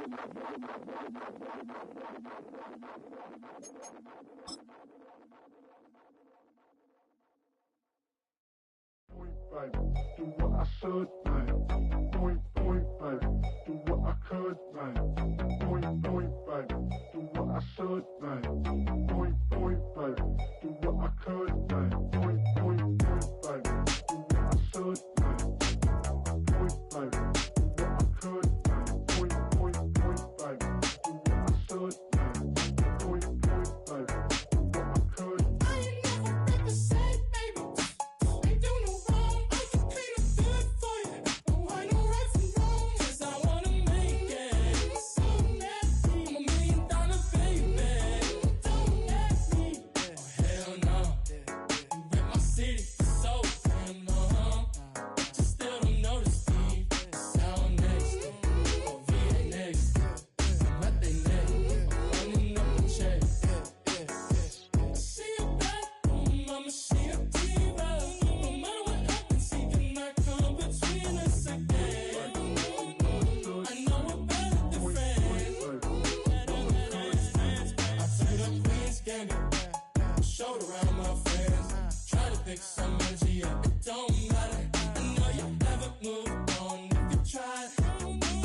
Do what I should, man. Point, baby. Do what I could, man. Point, baby. Do what I should, man. Point, baby. Do what I could, man. Point, baby. Do what I should, man. Point, baby. Do what I could, man. Point, baby. Do what I should, man. Point, baby. Do what I could. I ain't never represent, baby. Ain't do no wrong. I can clean up good for you. No, I know right from wrong. 'Cause I wanna make it. So nasty. I'm $1 million baby. Don't ask me. Oh, hell no. You rep my city so damn long. Just still don't notice me. Sound next. Oh, VA next. Not they next. I'm running up the check. See you back home, I'ma see a diva. No matter what happens, he cannot come between us again. I know we're better than friends. I played up Queen's Gambit, showed around my friends. Try to pick some energy up, it don't matter. I know you haven't moved on if you tried.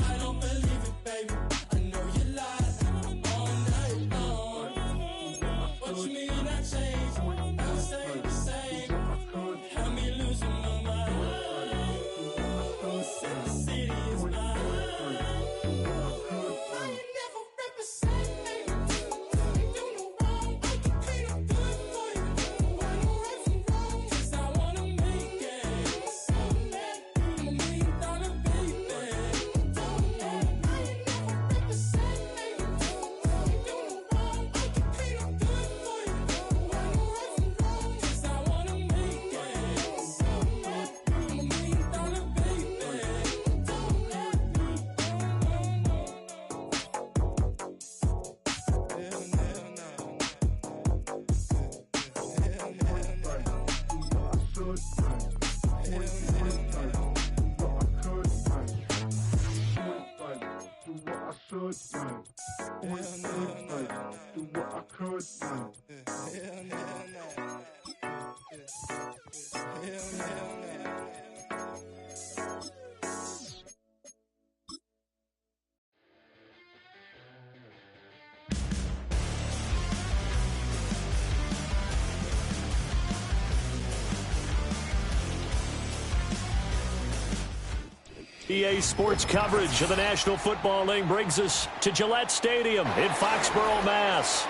I don't believe it, baby. I know you lied all night long. What you mean I changed? I stay the same. Had me losing my mind. Said the city is mine. I ain't never represent, baby. Ain't do no wrong. I can clean up good for you. No, I know right from wrong. 'Cause I wanna make it. So nasty. I'm $1 million baby. Don't act. I ain't never represent, baby. Ain't do no wrong. I can clean up good for you. No, I know right from wrong. 'Cause I wanna make it. So nasty. I'm $1 million baby. Don't act me. EA Sports coverage of the National Football League brings us to Gillette Stadium in Foxborough, Mass.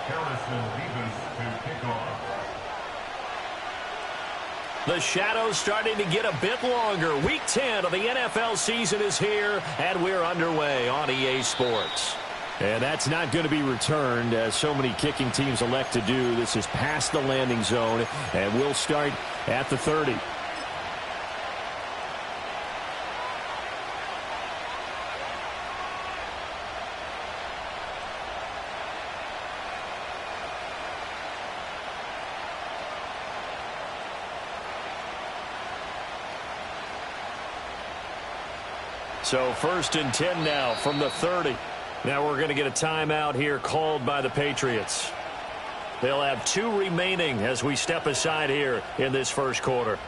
Harrison Davis to kick off. The shadow's starting to get a bit longer. Week 10 of the NFL season is here, and we're underway on EA Sports. And that's not going to be returned, as so many kicking teams elect to do. This is past the landing zone, and we'll start at the 30. So 1st and 10 now from the 30. Now we're going to get a timeout here called by the Patriots. They'll have 2 remaining as we step aside here in this first quarter.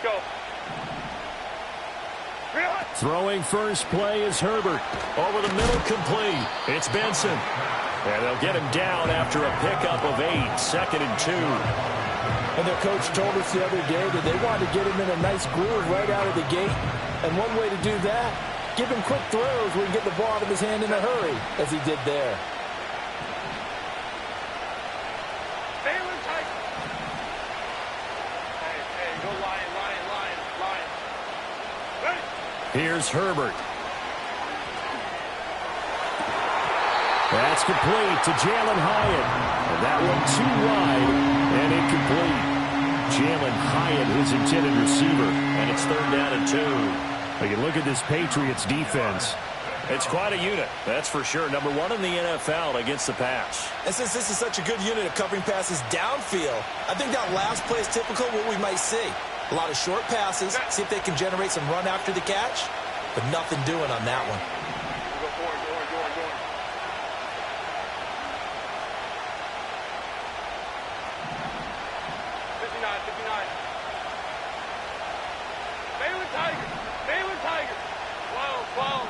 Go. Throwing first play is Herbert. Over the middle, complete. It's Benson. And they'll get him down after a pickup of 8, 2nd and 2. And their coach told us the other day that they wanted to get him in a nice groove right out of the gate. And one way to do that, give him quick throws where he can get the ball out of his hand in a hurry, as he did there. Here's Herbert. That's complete to Jalen Hyatt. And that one too wide and incomplete. Jalen Hyatt, his intended receiver. And it's 3rd down and 2. You can look at this Patriots defense. It's quite a unit, that's for sure. Number 1 in the NFL against the pass. And since this is such a good unit of covering passes downfield, I think that last play is typical of what we might see. A lot of short passes, see if they can generate some run after the catch, but nothing doing on that one. Go forward. 59. Baylor Tiger. Whoa.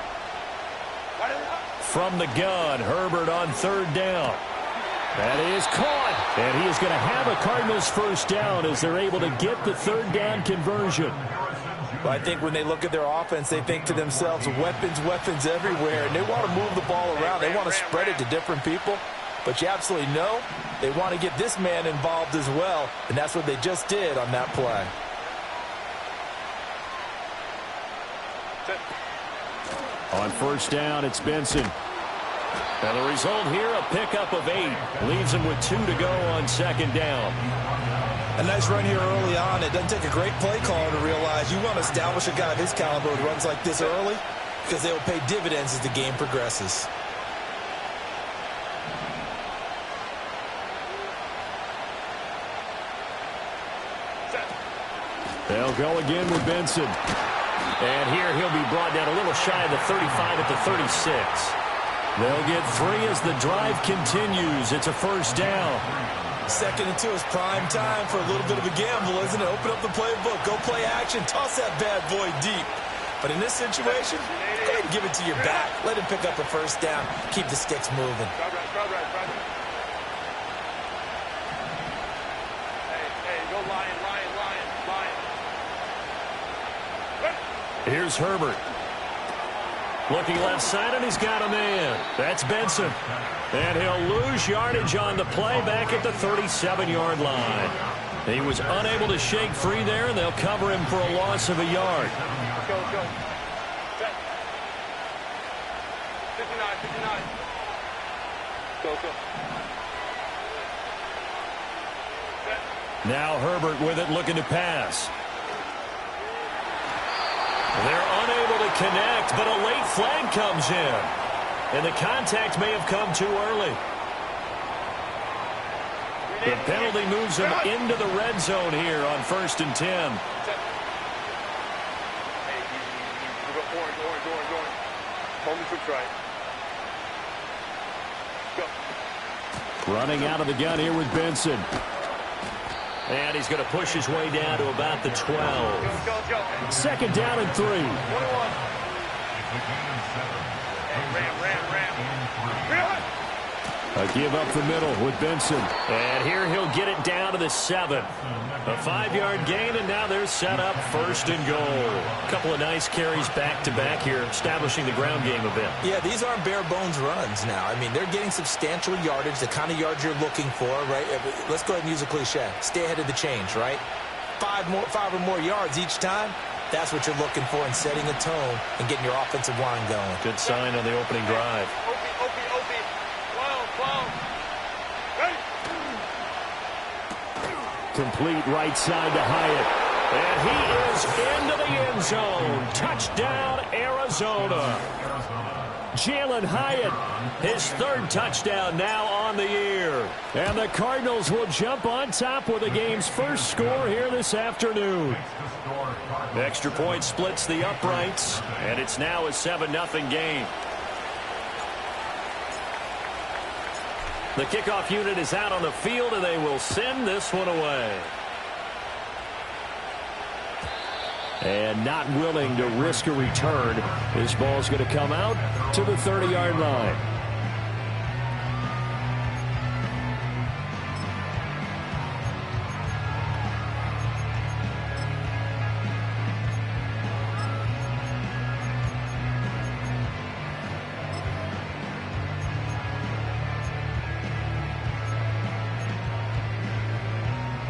From the gun, Herbert on 3rd down. That is caught. And he is going to have a Cardinals first down as they're able to get the 3rd down conversion. But I think when they look at their offense, they think to themselves, weapons everywhere. And they want to move the ball around. They want to spread it to different people. But you absolutely know they want to get this man involved as well. And that's what they just did on that play. On 1st down, it's Benson. And the result here, a pickup of 8. Leaves him with 2 to go on 2nd down. A nice run here early on. It doesn't take a great play caller to realize you want to establish a guy of his caliber who runs like this early because they will pay dividends as the game progresses. They'll go again with Benson. And here he'll be brought down a little shy of the 35 at the 36. They'll get 3 as the drive continues. It's a first down. 2nd and 2 is prime time for a little bit of a gamble, isn't it? Open up the playbook, go play action, toss that bad boy deep. But in this situation, go ahead and give it to your back. Let him pick up a first down. Keep the sticks moving. Hey, go Lion. Here's Herbert. Looking left side, and he's got a man. That's Benson. And he'll lose yardage on the play back at the 37-yard line. He was unable to shake free there, and they'll cover him for a loss of a yard. Let's go. Set. 59. Go. Set. Now Herbert with it, looking to pass. They're unable to connect, but a late flag comes in. And the contact may have come too early. The penalty moves him into the red zone here on 1st and 10. Hey, easy. Go forward. Hold me for try. Go. Running out of the gun here with Benson. And he's going to push his way down to about the 12. Go. 2nd down and 3. 21. Ram. A give up the middle with Benson. And here he'll get it down to the 7. A 5-yard gain, and now they're set up 1st and goal. A couple of nice carries back-to-back here, establishing the ground game a bit. Yeah, these aren't bare-bones runs now. I mean, they're getting substantial yardage, the kind of yards you're looking for, right? Let's go ahead and use a cliche. Stay ahead of the change, right? 5 or more yards each time. That's what you're looking for in setting a tone and getting your offensive line going. Good sign on the opening drive. Opie. 12. Ready. Complete right side to Hyatt. And he is into the end zone. Touchdown, Arizona. Jalen Hyatt, his 3rd touchdown now on the year. And the Cardinals will jump on top with the game's first score here this afternoon. Extra point splits the uprights, and it's now a 7-0 game. The kickoff unit is out on the field, and they will send this one away. And not willing to risk a return, this ball's going to come out to the 30-yard line.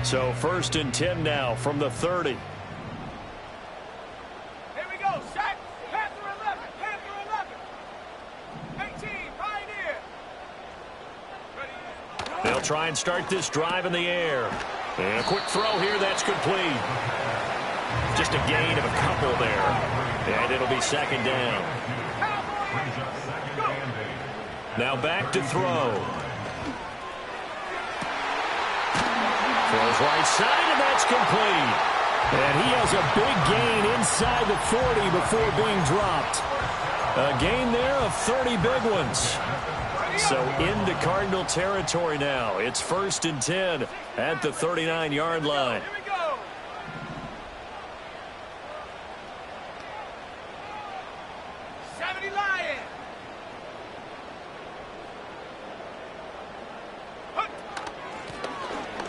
So 1st and 10 now from the 30. Here we go. Shot. They'll try and start this drive in the air. And a quick throw here, that's complete. Just a gain of a couple there. And it'll be second down. Now back to throw. Throws right side, and that's complete. And he has a big gain inside the 40 before being dropped. A gain there of 30 big ones. So into Cardinal territory now. It's 1st and 10 at the 39-yard line. Here we go. Lion.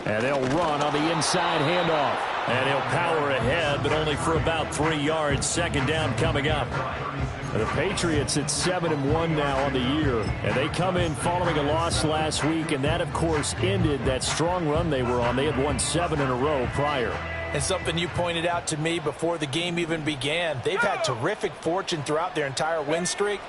And they'll run on the inside handoff. And he'll power ahead, but only for about 3 yards. Second down coming up. The Patriots at 7-1 now on the year. And they come in following a loss last week, and that, of course, ended that strong run they were on. They had won 7 in a row prior. And something you pointed out to me before the game even began, they've had terrific fortune throughout their entire win streak.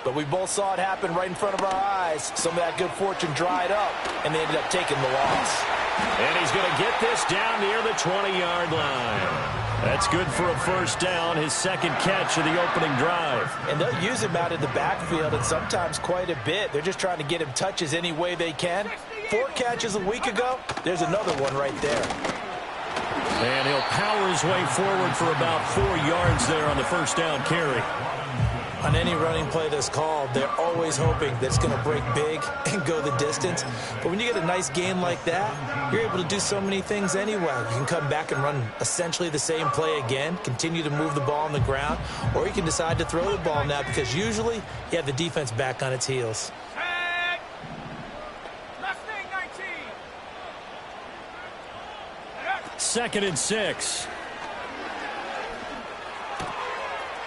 But we both saw it happen right in front of our eyes. Some of that good fortune dried up, and they ended up taking the loss. And he's going to get this down near the 20-yard line. That's good for a first down, his second catch of the opening drive. And they'll use him out in the backfield, and sometimes quite a bit. They're just trying to get him touches any way they can. 4 catches a week ago, there's another one right there. And he'll power his way forward for about 4 yards there on the first down carry. On any running play that's called, they're always hoping that it's going to break big and go the distance. But when you get a nice game like that, you're able to do so many things anyway. You can come back and run essentially the same play again, continue to move the ball on the ground, or you can decide to throw the ball now because usually you have the defense back on its heels. Tag. Mustang 19. 2nd and 6.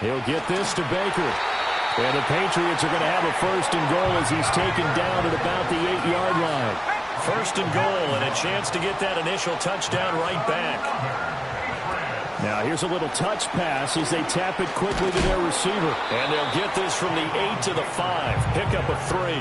He'll get this to Baker. And the Patriots are going to have a 1st and goal as he's taken down at about the 8-yard line. 1st and goal, and a chance to get that initial touchdown right back. Now here's a little touch pass as they tap it quickly to their receiver. And they'll get this from the 8 to the 5. Pickup of 3.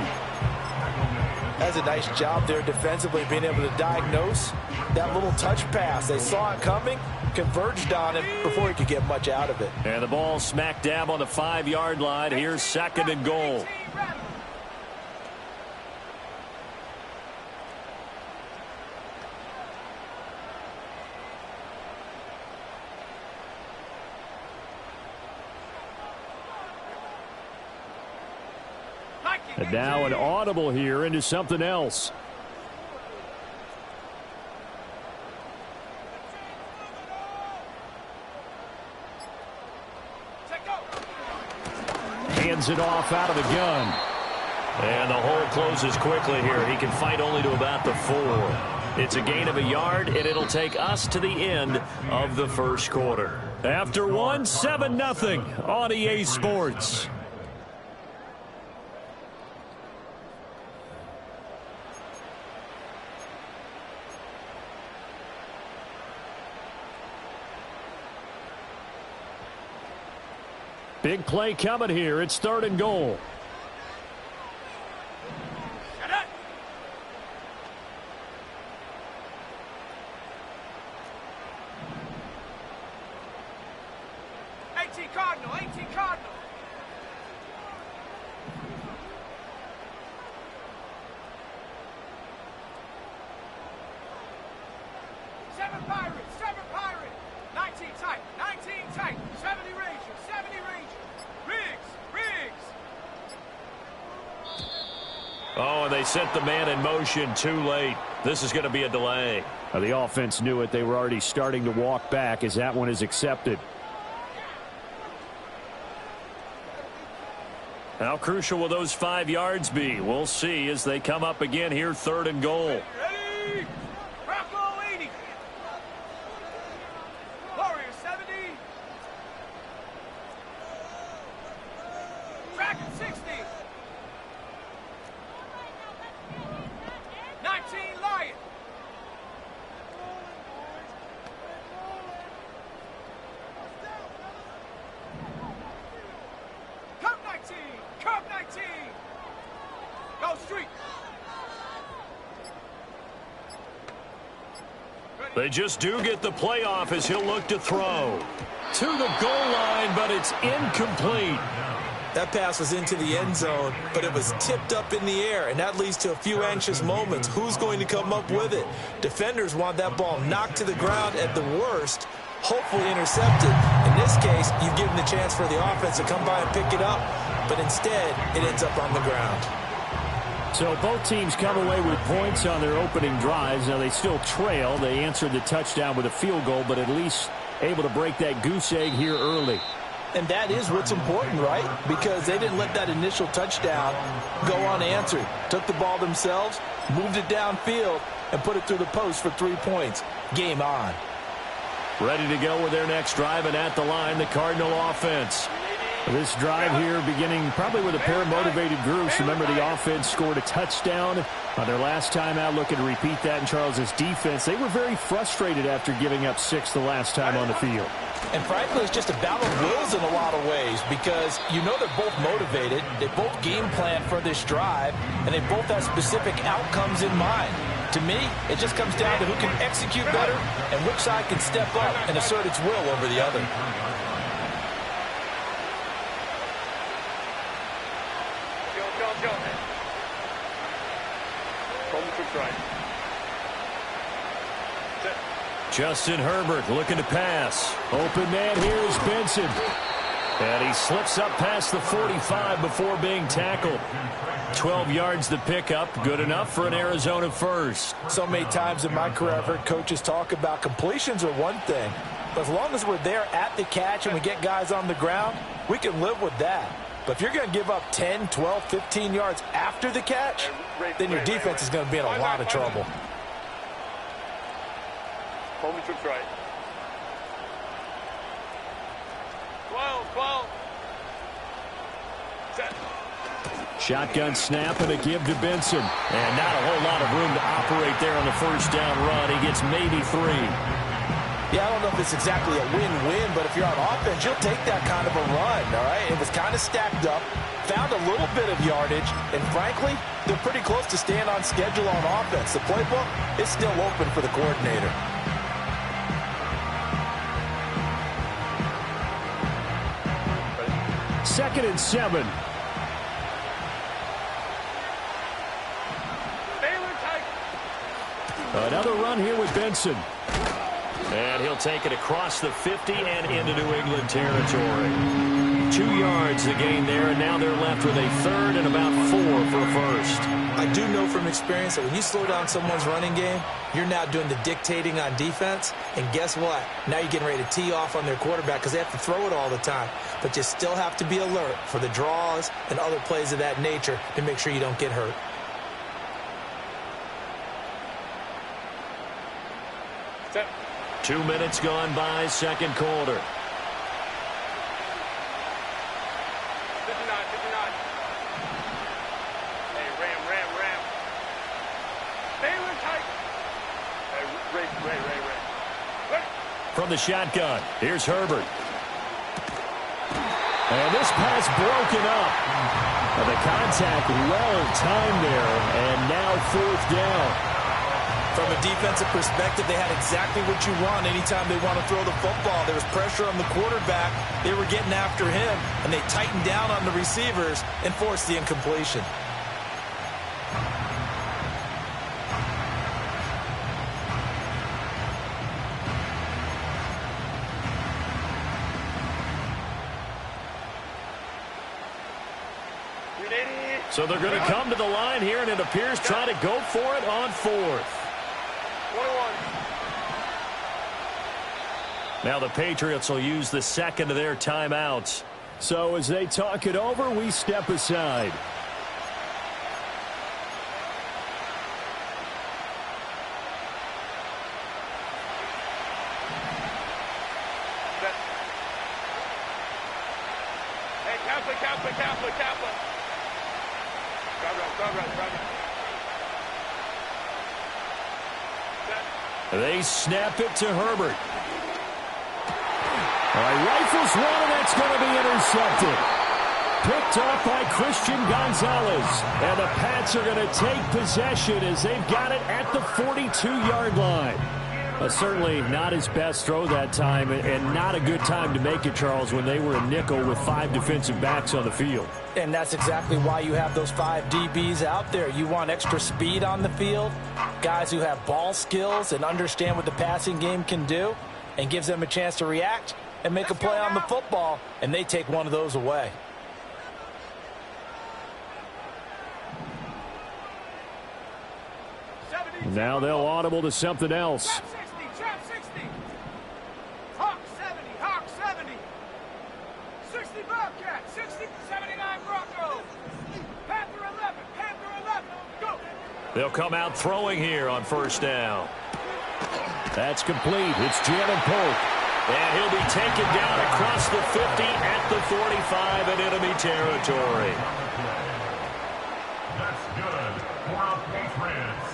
That's a nice job there defensively, being able to diagnose that little touch pass. They saw it coming, converged on it before he could get much out of it. And the ball smack dab on the 5-yard line. Here's 2nd and goal. And now an audible here into something else. Hands it off out of the gun. And the hole closes quickly here. He can fight only to about the 4. It's a gain of a yard, and it'll take us to the end of the first quarter. After one, 7-0 on EA Sports. Big play coming here. It's 3rd and goal. Cardinal, 18 Cardinal. Seven Pirate, 19 tight, 70 Rangers, Riggs. Oh, and they sent the man in motion too late. This is going to be a delay. The offense knew it. They were already starting to walk back as that one is accepted. How crucial will those 5 yards be? We'll see as they come up again here, 3rd and goal. Ready? Bronco 80. Warrior 70. Dragon 60. 19 Lion. Curve 19. Go street. They just do get the playoff as he'll look to throw. To the goal line, but it's incomplete. That pass was into the end zone, but it was tipped up in the air, and that leads to a few anxious moments. Who's going to come up with it? Defenders want that ball knocked to the ground at the worst, hopefully intercepted. In this case, you've given the chance for the offense to come by and pick it up, but instead, it ends up on the ground. So both teams come away with points on their opening drives. Now they still trail. They answered the touchdown with a field goal, but at least able to break that goose egg here early. And that is what's important, right? Because they didn't let that initial touchdown go unanswered. Took the ball themselves, moved it downfield, and put it through the post for 3 points. Game on. Ready to go with their next drive, and at the line, the Cardinal offense. This drive here beginning probably with a pair of motivated groups. Remember, the offense scored a touchdown on their last time out, looking to repeat that in Charles' defense. They were very frustrated after giving up 6 the last time on the field. And frankly, it's just a battle of wills in a lot of ways because you know they're both motivated, they both game plan for this drive, and they both have specific outcomes in mind. To me, it just comes down to who can execute better and which side can step up and assert its will over the other. Justin Herbert looking to pass. Open man here is Benson. And he slips up past the 45 before being tackled. 12 yards to pick up. Good enough for an Arizona first. So many times in my career, I've heard coaches talk about completions are one thing. But as long as we're there at the catch and we get guys on the ground, we can live with that. But if you're going to give up 10, 12, 15 yards after the catch, then your defense is going to be in a lot of trouble. Hold me to right. 12. Set. Shotgun snap and a give to Benson. And not a whole lot of room to operate there on the first down run. He gets maybe 3. Yeah, I don't know if it's exactly a win-win, but if you're on offense, you'll take that kind of a run, all right? It was kind of stacked up, found a little bit of yardage, and frankly, they're pretty close to staying on schedule on offense. The playbook is still open for the coordinator. Second and 7. Another run here with Benson. And he'll take it across the 50 and into New England territory. 2 yards the gain there, and now they're left with a third and about 4 for a first. I do know from experience that when you slow down someone's running game, you're now doing the dictating on defense. And guess what? Now you're getting ready to tee off on their quarterback because they have to throw it all the time. But you still have to be alert for the draws and other plays of that nature to make sure you don't get hurt. Set. 2 minutes gone by, second quarter. 59. Hey, Ram. Baylor tight. Hey, Ray. From the shotgun, here's Herbert. And this pass broken up. And the contact well timed there, and now fourth down. From a defensive perspective, they had exactly what you want anytime they want to throw the football. There was pressure on the quarterback. They were getting after him, and they tightened down on the receivers and forced the incompletion. So they're going to come to the line here, and it appears try to go for it on fourth. 21. Now the Patriots will use the second of their timeouts. So as they talk it over, we step aside. Hey, Kaplan. Drive right. They snap it to Herbert. Rifles one, and that's going to be intercepted. Picked off by Christian Gonzalez. And the Pats are going to take possession as they've got it at the 42-yard line. Certainly not his best throw that time, and not a good time to make it, Charles, when they were a nickel with 5 defensive backs on the field. And that's exactly why you have those 5 DBs out there. You want extra speed on the field, guys who have ball skills and understand what the passing game can do, and gives them a chance to react and make a play on the football, and they take one of those away. Now they'll audible to something else. Trap 60. Hawk 70. Hawk 70. 60 Bobcat. 60. 79 Broncos. Panther 11. Panther 11. Go. They'll come out throwing here on first down. That's complete. It's Jalen Polk. And he'll be taken down across the 50 at the 45 in enemy territory. That's good for our Patriots.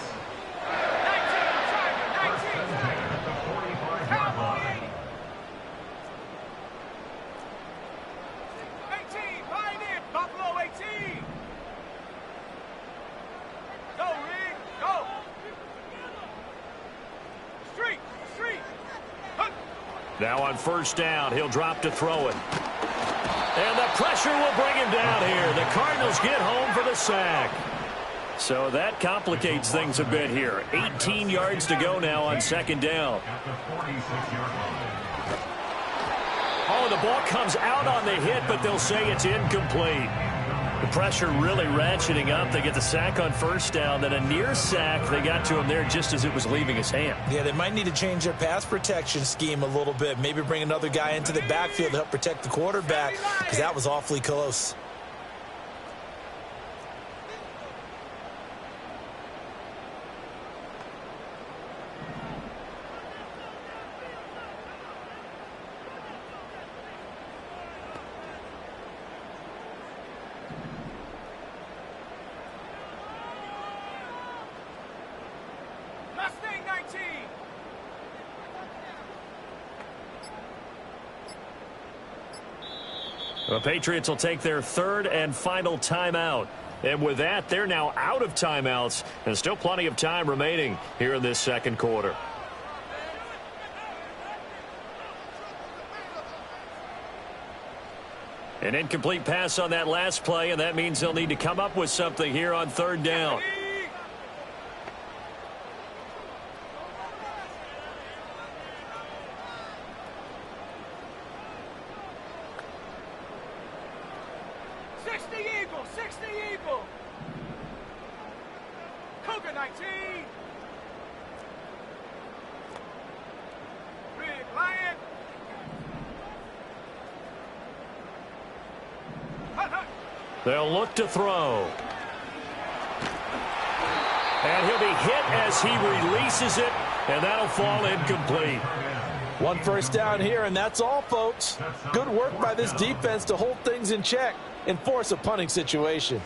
18, line in, Buffalo 18. Go, Reed, go. Street. Hunt. Now on first down, he'll drop to throw it. And the pressure will bring him down here. The Cardinals get home for the sack. So that complicates things a bit here. 18 yards to go now on second down. Oh, the ball comes out on the hit, but they'll say it's incomplete. The pressure really ratcheting up. They get the sack on first down, then a near sack. They got to him there just as it was leaving his hand. Yeah, they might need to change their pass protection scheme a little bit. Maybe bring another guy into the backfield to help protect the quarterback, because that was awfully close. Mustang 19. The Patriots will take their third and final timeout. And with that, they're now out of timeouts. And still plenty of time remaining here in this second quarter. An incomplete pass on that last play, and that means they'll need to come up with something here on third down. Cougar 19. Big Lion. They'll look to throw. And he'll be hit as he releases it, and that'll fall incomplete. One first down here, and that's all, folks. Good work by this defense to hold things in check and force a punting situation.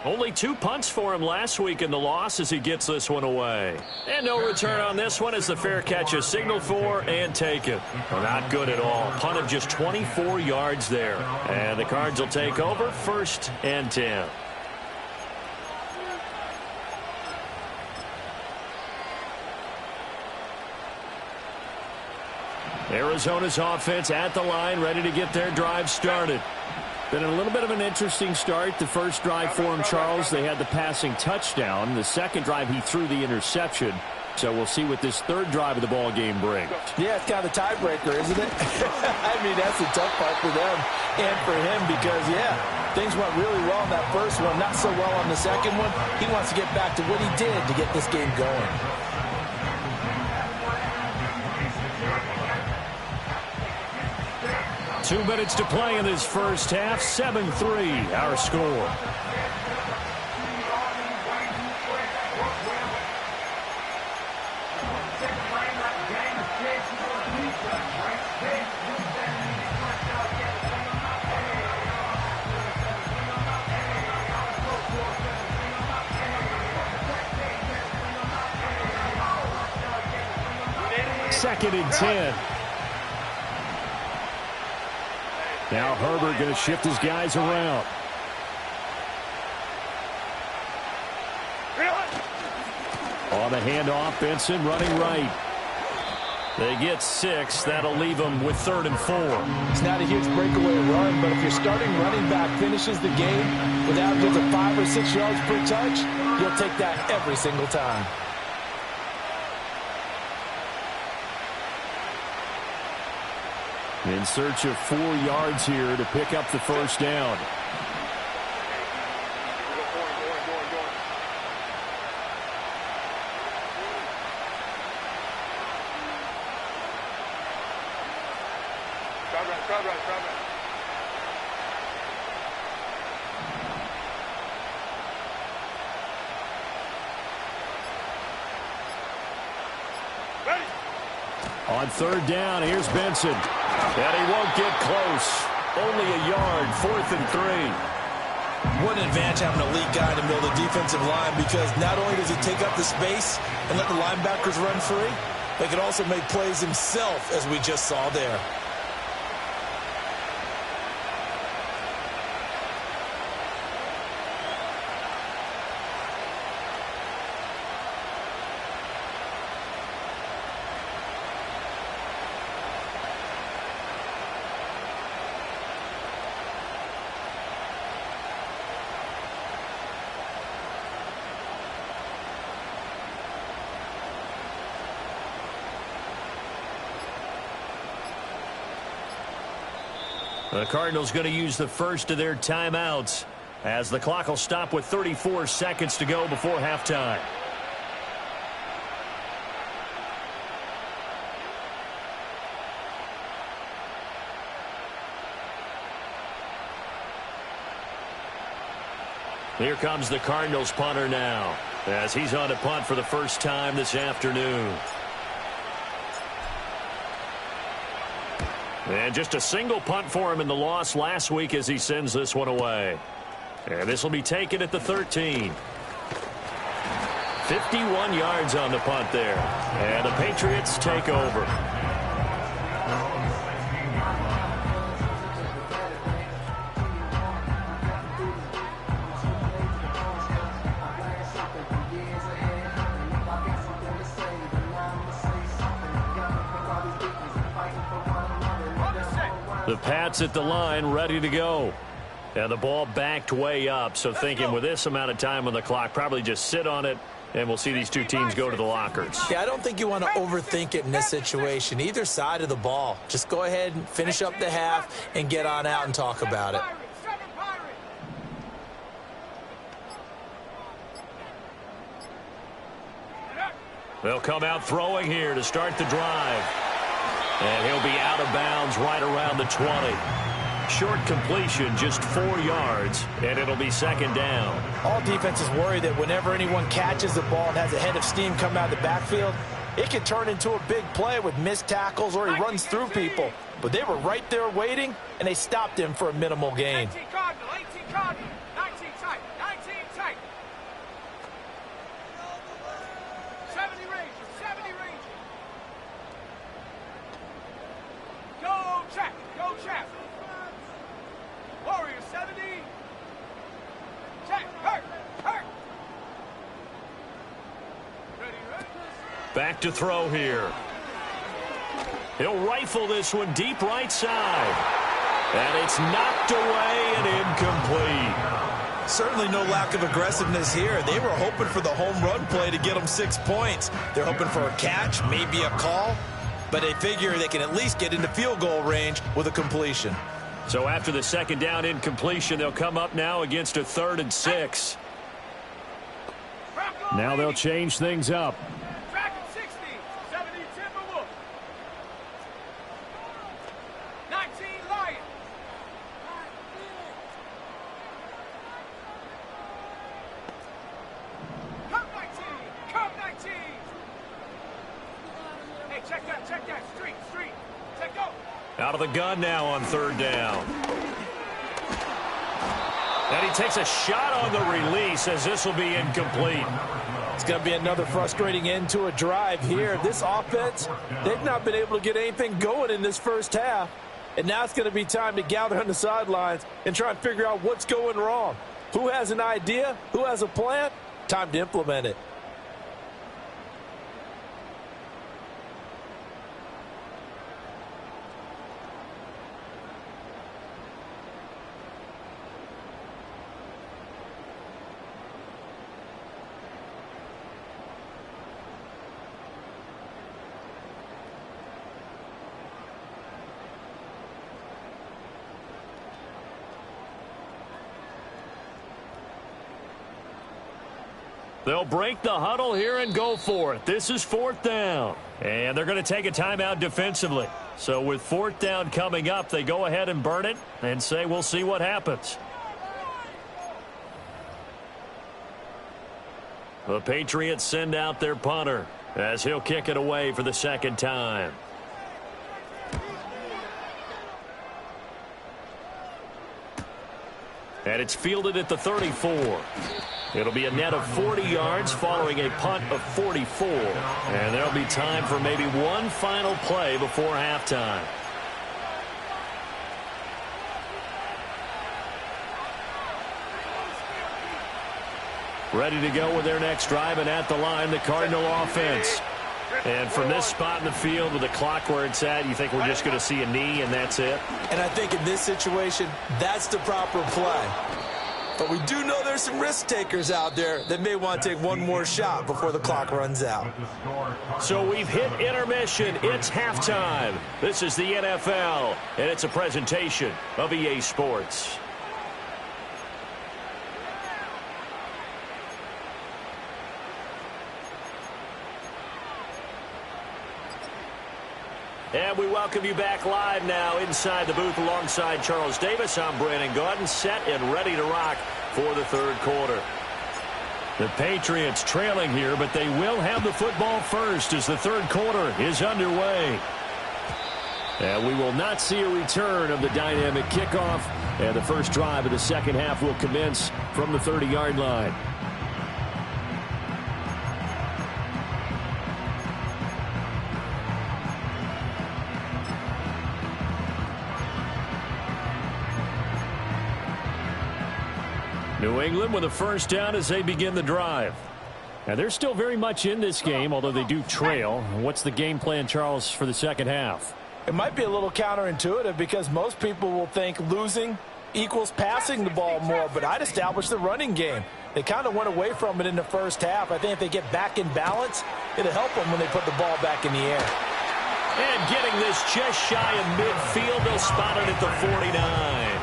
Only 2 punts for him last week in the loss as he gets this one away. And no return on this one as the fair catch is signaled for and taken. Well, not good at all. Punt of just 24 yards there. And the Cards will take over first and 10. Arizona's offense at the line, ready to get their drive started. Been a little bit of an interesting start. The first drive for him, Charles, they had the passing touchdown. The second drive, he threw the interception. So we'll see what this third drive of the ball game brings. Yeah, it's kind of a tiebreaker, isn't it? I mean, that's the tough part for them and for him because, yeah, things went really well in that first one, not so well on the second one. He wants to get back to what he did to get this game going. Two minutes to play in this first half. 7-3, our score. Second and 10. Now Herbert going to shift his guys around. On the handoff, Benson running right. They get 6. That'll leave them with 3rd and 4. It's not a huge breakaway run, but if your starting running back finishes the game with averages of 5 or 6 yards per touch, you'll take that every single time. In search of 4 yards here to pick up the first down. Crowd right. Ready. On 3rd down, here's Benson. And he won't get close. Only a yard, 4th and 3. What an advantage having a elite guy in the middle of the defensive line, because not only does he take up the space and let the linebackers run free, but he can also make plays himself, as we just saw there. The Cardinals going to use the first of their timeouts as the clock will stop with 34 seconds to go before halftime. Here comes the Cardinals punter now as he's on to punt for the first time this afternoon. And just a single punt for him in the loss last week as he sends this one away. And this will be taken at the 13. 51 yards on the punt there. And the Patriots take over. The Pats at the line, ready to go. And the ball backed way up, so thinking with this amount of time on the clock, probably just sit on it, and we'll see these two teams go to the lockers. Yeah, I don't think you want to overthink it in this situation. Either side of the ball. Just go ahead and finish up the half and get on out and talk about it. They'll come out throwing here to start the drive. And he'll be out of bounds right around the 20. Short completion, just 4 yards, and it'll be 2nd down. All defenses worry that whenever anyone catches the ball and has a head of steam come out of the backfield, it can turn into a big play with missed tackles or he runs through people. But they were right there waiting, and they stopped him for a minimal gain. 18 Cardinal, 18 Cardinal, 19 tight, 19 tight. 70 Rangers, 70 Rangers. Go check, go check. Warriors 70. Check, hurt. Ready, ready. Back to throw here. He'll rifle this one deep right side. And it's knocked away and incomplete. Certainly no lack of aggressiveness here. They were hoping for the home run play to get them 6 points. They're hoping for a catch, maybe a call, but they figure they can at least get into field goal range with a completion. So after the 2nd down incompletion, they'll come up now against a 3rd and 6. Now they'll change things up. Dragon 60, 70 Timberwolf. 19 Lion. Come 19, come 19. Hey, check that, street. Check go. Out of the gun now on 3rd down. And he takes a shot on the release as this will be incomplete. It's going to be another frustrating end to a drive here. This offense, they've not been able to get anything going in this first half. And now it's going to be time to gather on the sidelines and try and figure out what's going wrong. Who has an idea? Who has a plan? Time to implement it. They'll break the huddle here and go for it. This is 4th down. And they're going to take a timeout defensively. So with 4th down coming up, they go ahead and burn it and say we'll see what happens. The Patriots send out their punter as he'll kick it away for the 2nd time. And it's fielded at the 34. It'll be a net of 40 yards following a punt of 44. And there'll be time for maybe one final play before halftime. Ready to go with their next drive, and at the line, the Cardinal offense. And from this spot in the field with the clock where it's at, you think we're just going to see a knee and that's it? And I think in this situation, that's the proper play. But we do know there's some risk takers out there that may want to take one more shot before the clock runs out. So we've hit intermission. It's halftime. This is the NFL, and it's a presentation of EA Sports. And we welcome you back live now inside the booth alongside Charles Davis. I'm Brandon Gaudin, set and ready to rock for the 3rd quarter. The Patriots trailing here, but they will have the football first as the 3rd quarter is underway. And we will not see a return of the dynamic kickoff. And the first drive of the 2nd half will commence from the 30-yard line. New England with a 1st down as they begin the drive. And they're still very much in this game, although they do trail. What's the game plan, Charles, for the 2nd half? It might be a little counterintuitive because most people will think losing equals passing the ball more, but I'd establish the running game. They kind of went away from it in the 1st half. I think if they get back in balance, it'll help them when they put the ball back in the air. And getting this just shy of midfield, they'll spot it at the 49.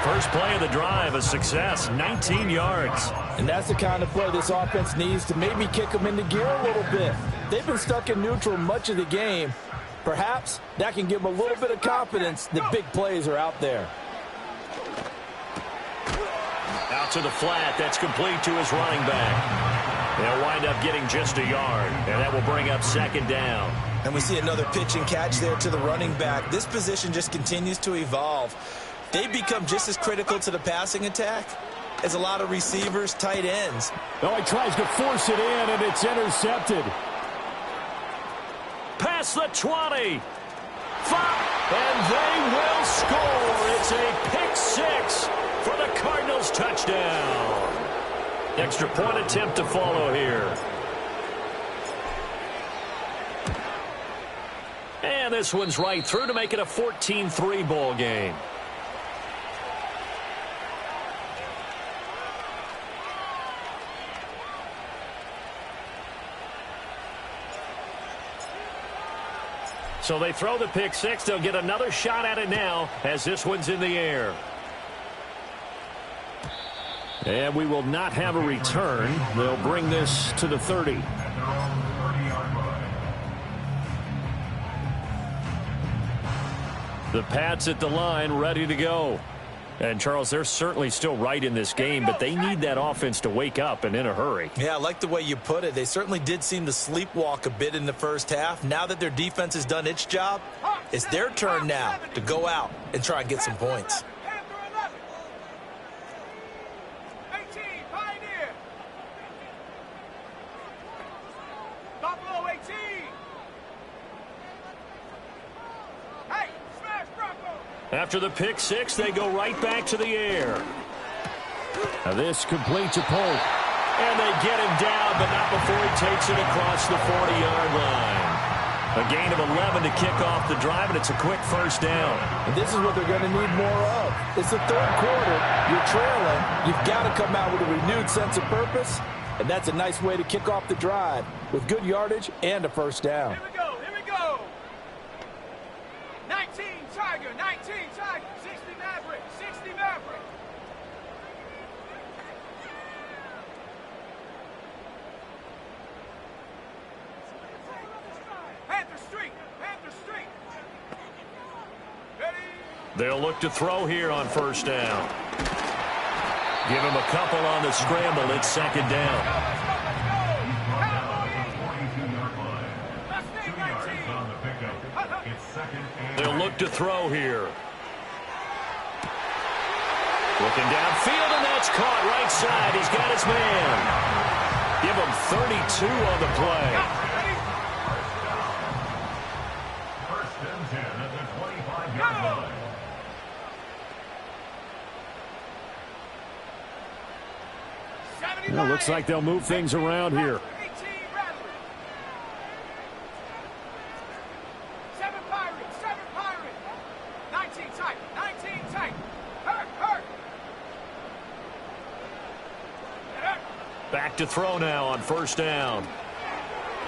First play of the drive, a success, 19 yards. And that's the kind of play this offense needs to maybe kick them into gear a little bit. They've been stuck in neutral much of the game. Perhaps that can give them a little bit of confidence that big plays are out there. Out to the flat, that's complete to his running back. They'll wind up getting just a yard, and that will bring up 2nd down. And we see another pitch and catch there to the running back. This position just continues to evolve. They become just as critical to the passing attack as a lot of receivers, tight ends. Oh, he tries to force it in, and it's intercepted. Past the 20. 5, and they will score. It's a pick 6 for the Cardinals touchdown. Extra point attempt to follow here. And this one's right through to make it a 14-3 ball game. So they throw the pick 6. They'll get another shot at it now as this one's in the air. And we will not have a return. They'll bring this to the 30. The Pats at the line, ready to go. And, Charles, they're certainly still right in this game, but they need that offense to wake up and in a hurry. Yeah, I like the way you put it. They certainly did seem to sleepwalk a bit in the 1st half. Now that their defense has done its job, it's their turn now to go out and try and get some points. 18, Pioneer. Buffalo 18. Hey, smash Bronco. After the pick 6, they go right back to the air. Now this completes a Polk. And they get him down, but not before he takes it across the 40-yard line. A gain of 11 to kick off the drive, and it's a quick 1st down. And this is what they're going to need more of. It's the 3rd quarter. You're trailing. You've got to come out with a renewed sense of purpose, and that's a nice way to kick off the drive with good yardage and a 1st down. Here we go, here we go. 19 Tiger, 19 Tiger, 60 Maverick, 60 Maverick. They'll look to throw here on first down. Give him a couple on the scramble. It's second down. They'll look to throw here. Looking downfield, and that's caught right side. He's got his man. Give him 32 on the play. First and 10 at the 25-yard line. Well, looks like they'll move things around here. 7 Pirates, 19 tight, 19 tight. Hurt. Back to throw now on first down.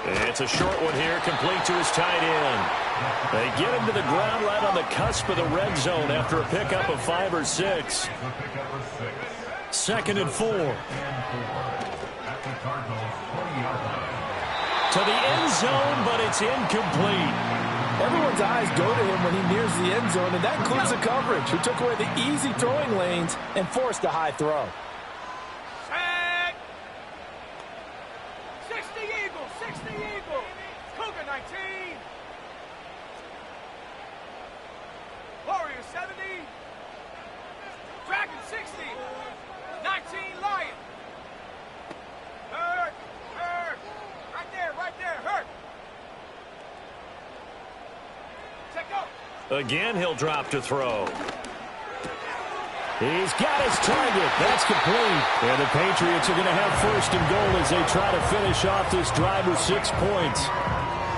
It's a short one here, complete to his tight end. They get him to the ground right on the cusp of the red zone after a pickup of 5 or 6. Second and 4. To the end zone, but it's incomplete. Everyone's eyes go to him when he nears the end zone, and that includes the coverage, who took away the easy throwing lanes and forced a high throw. Set. 60 Eagles, 60 Eagles. Cougar 19. Warrior 70. Dragon 60. 19 Lion. Hurt. Right there, hurt. Check out. Again, he'll drop to throw. He's got his target. That's complete. And the Patriots are going to have first and goal as they try to finish off this drive with 6 points.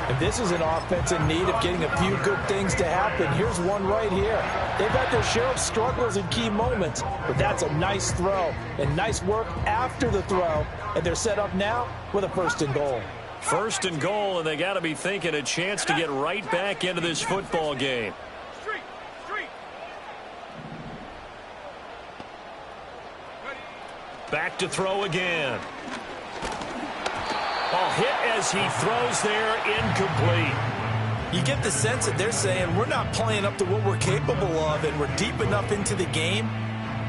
And this is an offense in need of getting a few good things to happen. Here's one right here. They've had their share of struggles in key moments, but that's a nice throw and nice work after the throw. And they're set up now with a first and goal. First and goal, and they got to be thinking a chance to get right back into this football game. Street. Back to throw again. Ball hit as he throws there, incomplete. You get the sense that they're saying we're not playing up to what we're capable of, and we're deep enough into the game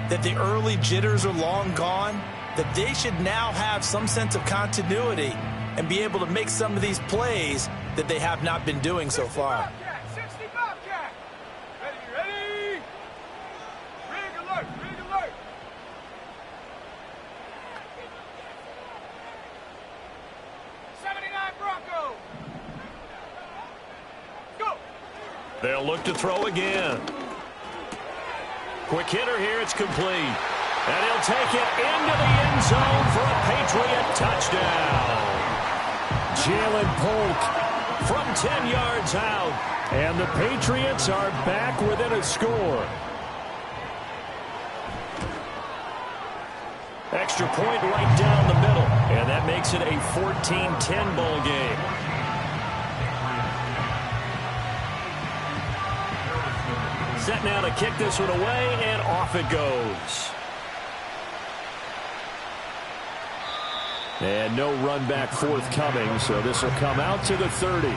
that the early jitters are long gone, that they should now have some sense of continuity and be able to make some of these plays that they have not been doing so far. 60 Bobcat. Ready. Rig alert. 79 Bronco. Go. They'll look to throw again. Quick hitter here, it's complete. And he'll take it into the end zone for a Patriot touchdown. Jalen Polk from 10 yards out. And the Patriots are back within a score. Extra point right down the middle. And that makes it a 14-10 ball game. Set now to kick this one away, and off it goes. And no run back forthcoming, so this will come out to the 30.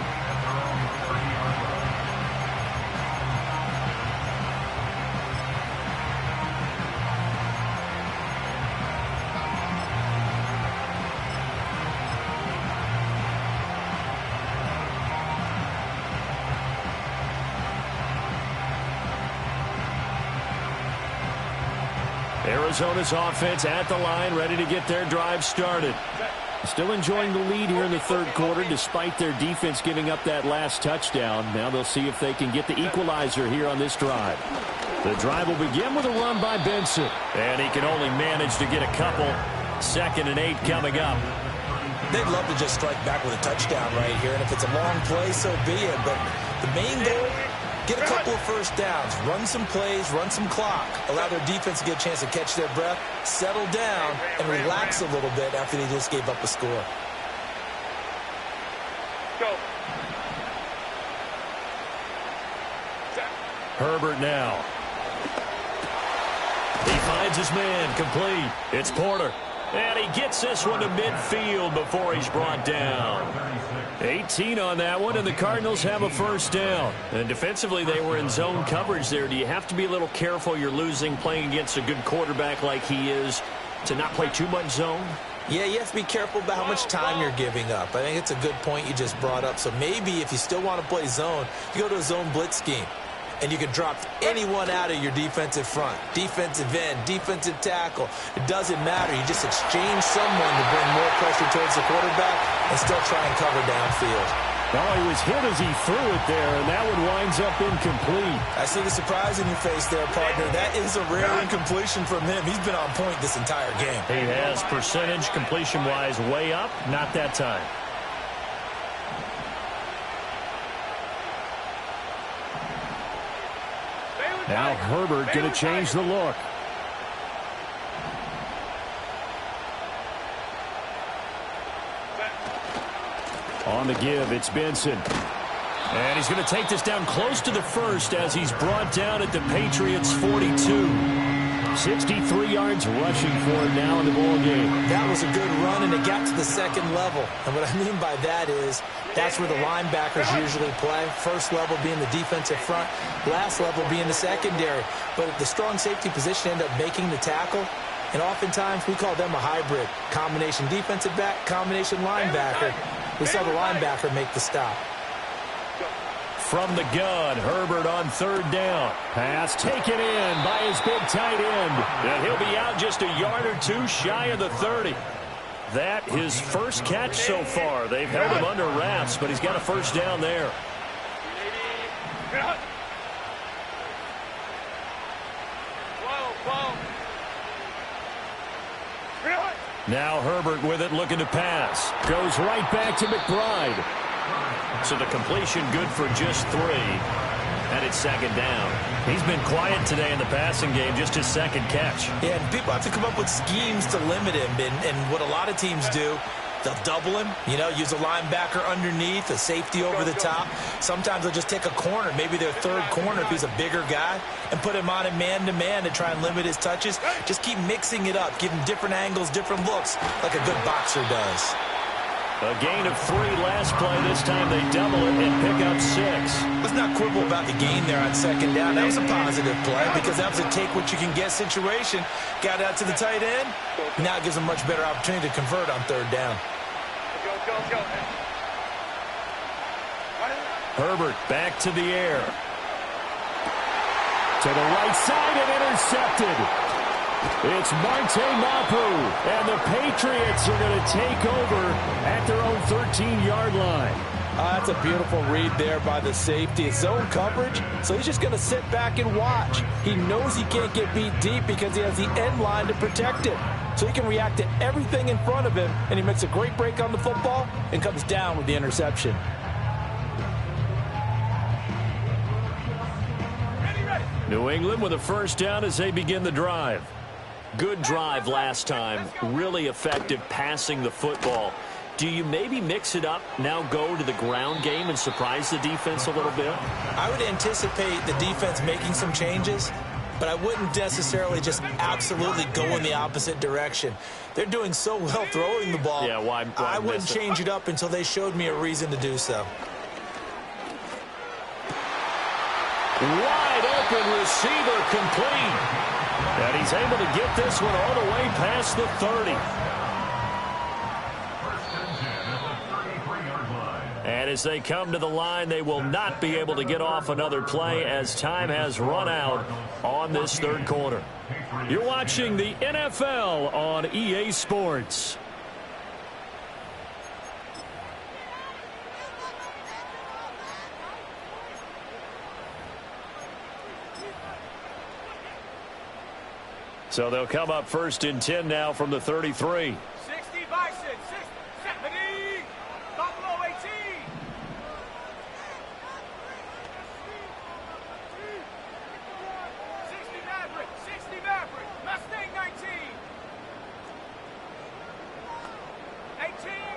Arizona's offense at the line, ready to get their drive started. Still enjoying the lead here in the third quarter, despite their defense giving up that last touchdown. Now they'll see if they can get the equalizer here on this drive. The drive will begin with a run by Benson. And he can only manage to get a couple. 2nd and 8 coming up. They'd love to just strike back with a touchdown right here, and if it's a long play, so be it. But the main goal, get a couple of first downs, run some plays, run some clock, allow their defense to get a chance to catch their breath, settle down, and relax a little bit after they just gave up a score. Go. Herbert now. He finds his man, complete. It's Porter. And he gets this one to midfield before he's brought down. 18 on that one, and the Cardinals have a first down. And defensively, they were in zone coverage there. Do you have to be a little careful? You're losing playing against a good quarterback like he is to not play too much zone? Yeah, you have to be careful about how much time you're giving up. I think it's a good point you just brought up. So maybe if you still want to play zone, you go to a zone blitz scheme. And you can drop anyone out of your defensive front, defensive end, defensive tackle. It doesn't matter. You just exchange someone to bring more pressure towards the quarterback and still try and cover downfield. Oh, he was hit as he threw it there, and that one winds up incomplete. I see the surprise in your face there, partner. That is a rare incompletion from him. He's been on point this entire game. He has percentage completion-wise way up, not that time. Now Herbert going to change the look. On the give, it's Benson. And he's going to take this down close to the first as he's brought down at the Patriots' 42. 63 yards rushing for him now in the ball game. That was a good run, and it got to the second level. And what I mean by that is that's where the linebackers usually play. First level being the defensive front, last level being the secondary. But the strong safety position ended up making the tackle. And oftentimes we call them a hybrid. Combination defensive back, combination linebacker. We saw the linebacker make the stop. From the gun, Herbert on third down. Pass taken in by his big tight end. And he'll be out just a yard or two shy of the 30. That his first catch so far. They've held him under wraps, but he's got a first down there. Now Herbert with it, looking to pass. Goes right back to McBride. So the completion good for just 3. And it's second down. He's been quiet today in the passing game, just his second catch. Yeah, and people have to come up with schemes to limit him. And what a lot of teams do, they'll double him, use a linebacker underneath, a safety over the top. Sometimes they'll just take a corner, maybe their third corner if he's a bigger guy, and put him on a man-to-man to try and limit his touches. Just keep mixing it up, give him different angles, different looks, like a good boxer does. A gain of 3 last play. This time they double it and pick up 6. Let's not quibble about the gain there on second down. That was a positive play because that was a take-what-you-can-get situation. Got out to the tight end. Now it gives them a much better opportunity to convert on third down. Herbert back to the air. To the right side and intercepted. It's Marte Mapu, and the Patriots are going to take over at their own 13-yard line. That's a beautiful read there by the safety. It's zone coverage, so he's just going to sit back and watch. He knows he can't get beat deep because he has the end line to protect it. So he can react to everything in front of him, and he makes a great break on the football and comes down with the interception. New England with a first down as they begin the drive. Good drive last time. Really effective passing the football. Do you maybe mix it up, now go to the ground game and surprise the defense a little bit? I would anticipate the defense making some changes, but I wouldn't necessarily just absolutely go in the opposite direction. They're doing so well throwing the ball. Yeah, why I wouldn't change it up until they showed me a reason to do so. Wide open receiver complete. And he's able to get this one all the way past the 30. And as they come to the line, they will not be able to get off another play as time has run out on this third quarter. You're watching the NFL on EA Sports. So they'll come up first and 10 now from the 33. 60 Bison, 70 Buffalo 18. 60 Maverick, Mustang 19. 18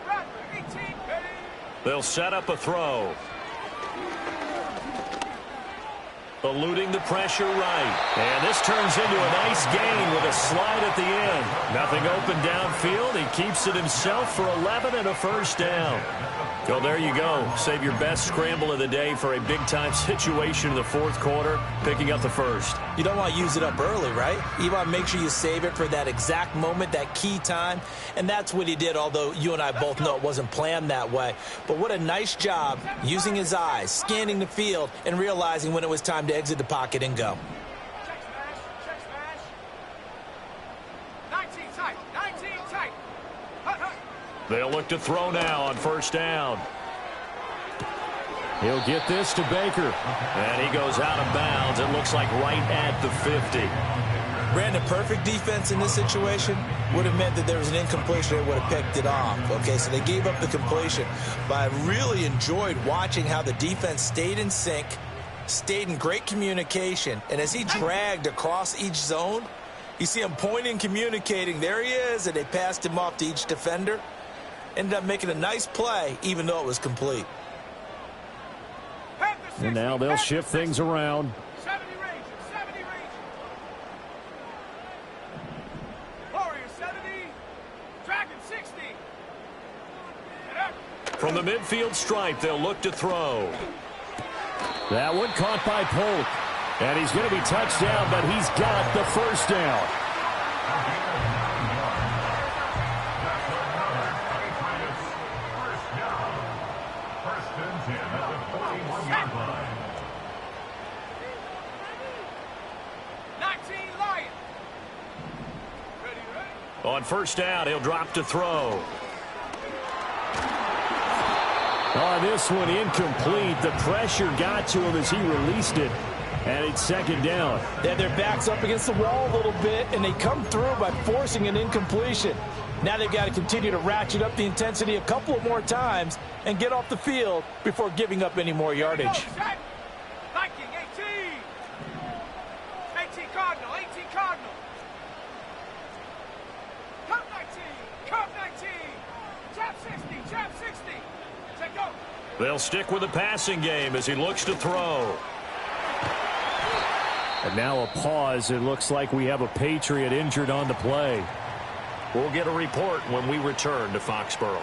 Raptor, 18 They'll set up a throw. Eluding the pressure right. And this turns into a nice gain with a slide at the end. Nothing open downfield. He keeps it himself for 11 and a first down. Well, there you go. Save your best scramble of the day for a big-time situation in the fourth quarter, picking up the first. You don't want to use it up early, right? You want to make sure you save it for that exact moment, that key time. And that's what he did, although you and I both know it wasn't planned that way. But what a nice job using his eyes, scanning the field, and realizing when it was time to exit the pocket and go. Check smash. 19 tight. 19 tight. Hut, hut. They'll look to throw now on first down. He'll get this to Baker. And he goes out of bounds. It looks like right at the 50. Brandon, perfect defense in this situation would have meant that there was an incompletion. They would have picked it off. Okay, so they gave up the completion. But I really enjoyed watching how the defense stayed in sync, stayed in great communication. And as he dragged across each zone, you see him pointing, communicating. There he is, and they passed him off to each defender. Ended up making a nice play, even though it was complete. And now they'll shift things around. 70 range. 70 range. Warrior 70. Dragon 60. From the midfield stripe, they'll look to throw. That one caught by Polk. And he's going to be touched down, but he's got the first down. On first down, he'll drop to throw. On this one, incomplete. The pressure got to him as he released it. And it's second down. They had their backs up against the wall a little bit, and they come through by forcing an incompletion. Now they've got to continue to ratchet up the intensity a couple of more times and get off the field before giving up any more yardage. Viking 18. 18 Cardinal. 18 Cardinal. Cup 19. Cup 19. Jab 60. Jab 60. Take go. They'll stick with the passing game as he looks to throw. And now a pause. It looks like we have a Patriot injured on the play. We'll get a report when we return to Foxborough.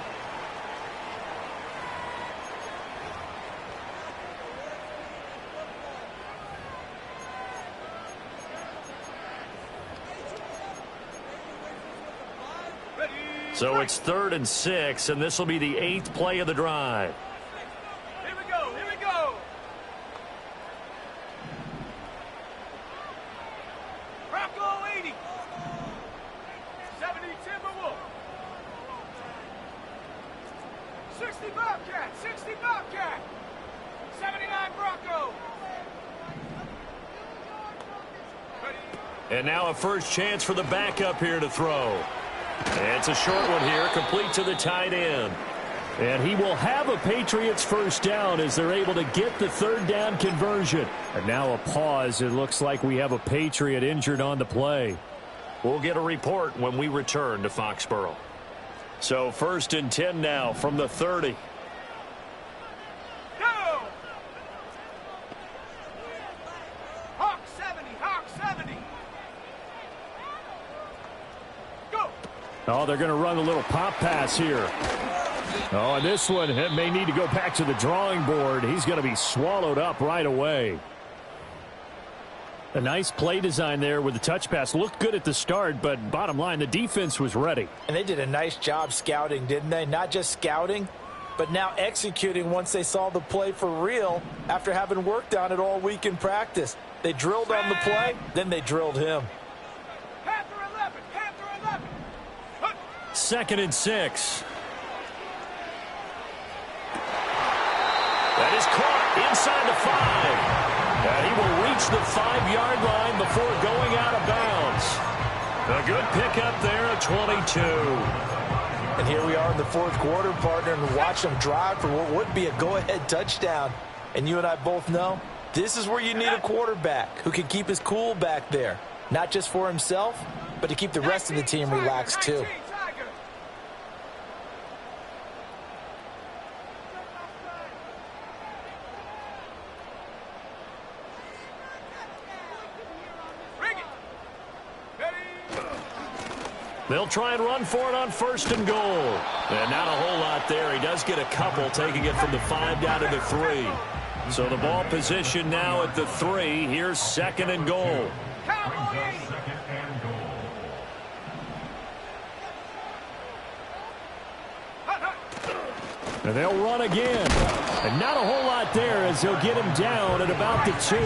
So it's 3rd and 6, and this will be the 8th play of the drive. Here we go. Here we go. Bronco 80. 70 Timberwolf. 60 Bobcat. 60 Bobcat. 79 Bronco. And now a first chance for the backup here to throw. It's a short one here, complete to the tight end. And he will have a Patriots first down as they're able to get the 3rd down conversion. And now a pause. It looks like we have a Patriot injured on the play. We'll get a report when we return to Foxborough. So 1st and 10 now from the 30. Go! Hawk 70. Hawk 70. Go! Oh, they're going to run a little pop pass here. Oh, and this one may need to go back to the drawing board. He's going to be swallowed up right away. A nice play design there with the touch pass. Looked good at the start, but bottom line, the defense was ready. And they did a nice job scouting, didn't they? Not just scouting, but now executing once they saw the play for real after having worked on it all week in practice. They drilled on the play, then they drilled him. Panther 11. Panther 11. 2nd and 6. That is caught inside the 5. And he will reach the 5-yard line before going out of bounds. A good pickup there at 22. And here we are in the 4th quarter, partner, and watch them drive for what would be a go-ahead touchdown. And you and I both know this is where you need a quarterback who can keep his cool back there. Not just for himself, but to keep the rest of the team relaxed too. They'll try and run for it on 1st and goal. And not a whole lot there. He does get a couple, taking it from the 5 down to the 3. So the ball position now at the 3. Here's 2nd and goal. And they'll run again. And not a whole lot there as they'll get him down at about the 2.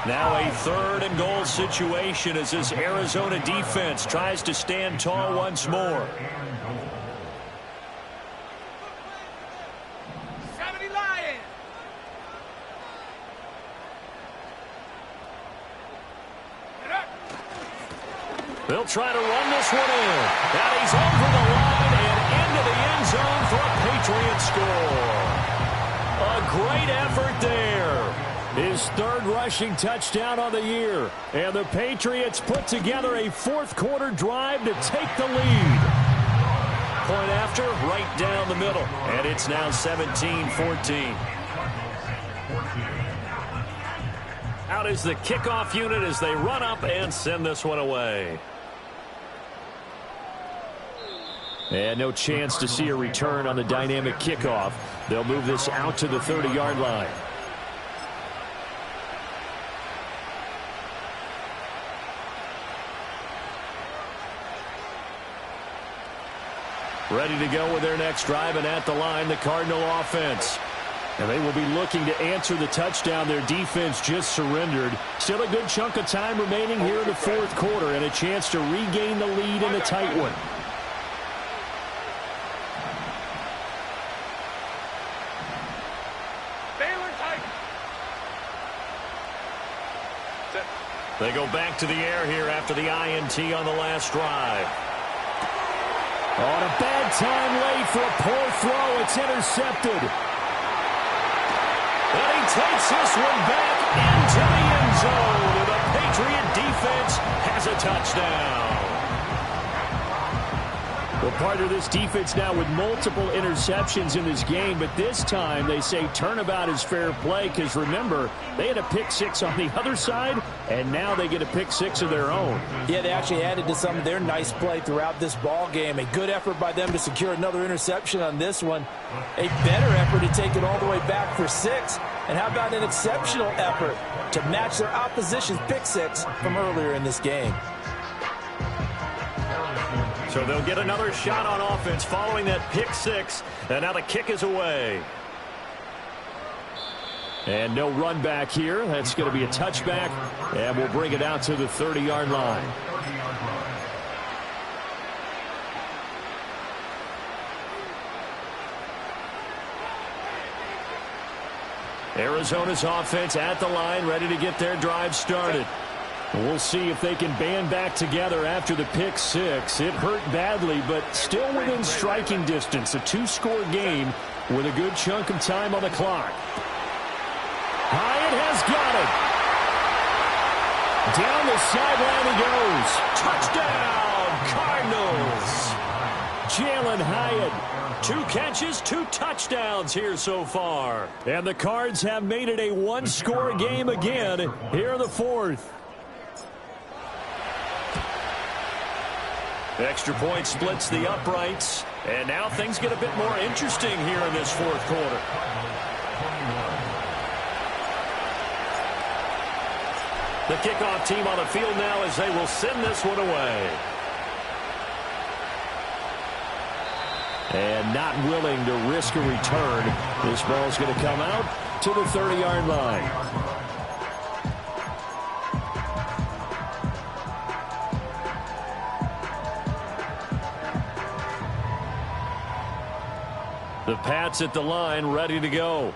Now a 3rd and goal situation as this Arizona defense tries to stand tall once more. 70 Lions. They'll try to run this one in. And he's over the line and into the end zone for a Patriot score. A great effort there. His 3rd rushing touchdown on the year. And the Patriots put together a 4th quarter drive to take the lead. Point after, right down the middle. And it's now 17-14. Out is the kickoff unit as they run up and send this one away. And no chance to see a return on the dynamic kickoff. They'll move this out to the 30-yard line. Ready to go with their next drive, and at the line, the Cardinal offense. And they will be looking to answer the touchdown their defense just surrendered. Still a good chunk of time remaining here in the 4th quarter and a chance to regain the lead in a tight one. They go back to the air here after the INT on the last drive. On a bad time late for a poor throw. It's intercepted. And he takes this one back into the end zone. And the Patriot defense has a touchdown. Well, part of this defense now with multiple interceptions in this game, but this time they say turnabout is fair play because, remember, they had a pick 6 on the other side, and now they get a pick 6 of their own. Yeah, they actually added to some of their nice play throughout this ball game. A good effort by them to secure another interception on this one. A better effort to take it all the way back for 6. And how about an exceptional effort to match their opposition's pick 6 from earlier in this game? So they'll get another shot on offense following that pick 6. And now the kick is away. And no run back here. That's going to be a touchback. And we'll bring it out to the 30-yard line. Arizona's offense at the line, ready to get their drive started. We'll see if they can band back together after the pick 6. It hurt badly, but still within striking distance. A 2-score game with a good chunk of time on the clock. Hyatt has got it. Down the sideline he goes. Touchdown, Cardinals. Jalen Hyatt. 2 catches, 2 touchdowns here so far. And the Cards have made it a 1-score game again here in the 4th. Extra point splits the uprights. And now things get a bit more interesting here in this 4th quarter. The kickoff team on the field now as they will send this one away. And not willing to risk a return. This ball's going to come out to the 30-yard line. The Pats at the line, ready to go.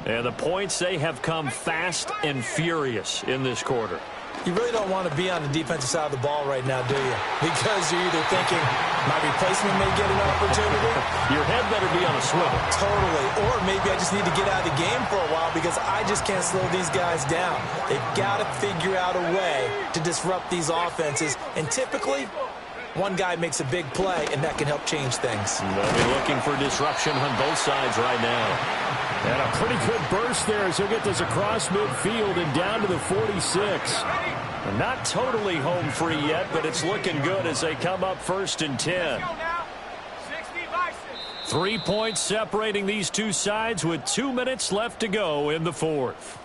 And the points, they have come fast and furious in this quarter. You really don't want to be on the defensive side of the ball right now, do you? Because you're either thinking, my replacement may get an opportunity. Your head better be on a swivel. Totally. Or maybe I just need to get out of the game for a while because I just can't slow these guys down. They've got to figure out a way to disrupt these offenses. And typically, one guy makes a big play, and that can help change things. They'll be looking for disruption on both sides right now. And a pretty good burst there as he'll get this across midfield and down to the 46. Not totally home free yet, but it's looking good as they come up 1st and 10. 3 points separating these two sides with 2 minutes left to go in the fourth.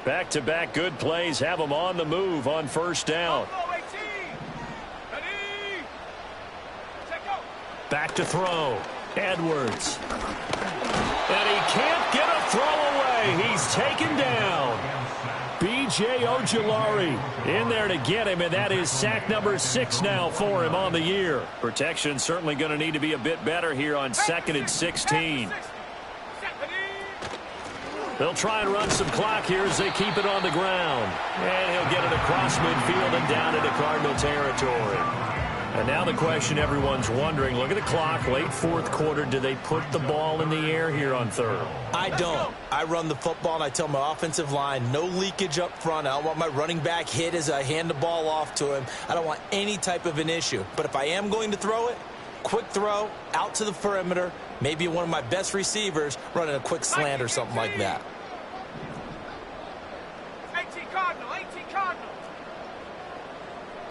Back-to-back good plays have them on the move on 1st down. Back to throw. Edwards. And he can't get a throw away. He's taken down. B.J. Ojulari in there to get him, and that is sack number 6 now for him on the year. Protection certainly going to need to be a bit better here on 2nd and 16. They'll try and run some clock here as they keep it on the ground. And he'll get it across midfield and down into Cardinal territory. And now the question everyone's wondering, look at the clock, late 4th quarter, do they put the ball in the air here on 3rd? I don't. I run the football and I tell my offensive line, no leakage up front. I don't want my running back hit as I hand the ball off to him. I don't want any type of an issue. But if I am going to throw it, quick throw, out to the perimeter, maybe one of my best receivers running a quick slant or something like that. 18 Cardinal, 18 Cardinal.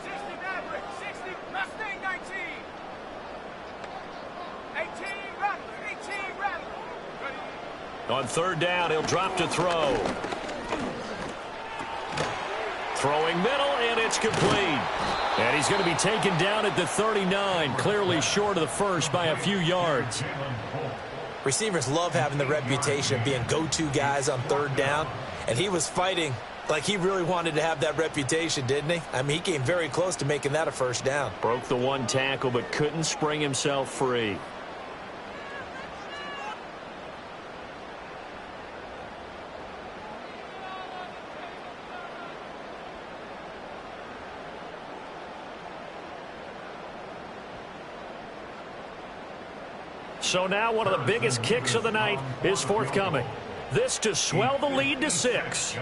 60 Maverick, 60 Mustang 19. 18 Rattler, 18 Rattler. Ready? On 3rd down, he'll drop to throw. Throwing middle, and it's complete. And he's going to be taken down at the 39, clearly short of the first by a few yards. Receivers love having the reputation of being go-to guys on 3rd down, and he was fighting like he really wanted to have that reputation, didn't he? I mean, he came very close to making that a 1st down. Broke the one tackle, but couldn't spring himself free. So now one of the biggest kicks of the night is forthcoming. This to swell the lead to 6.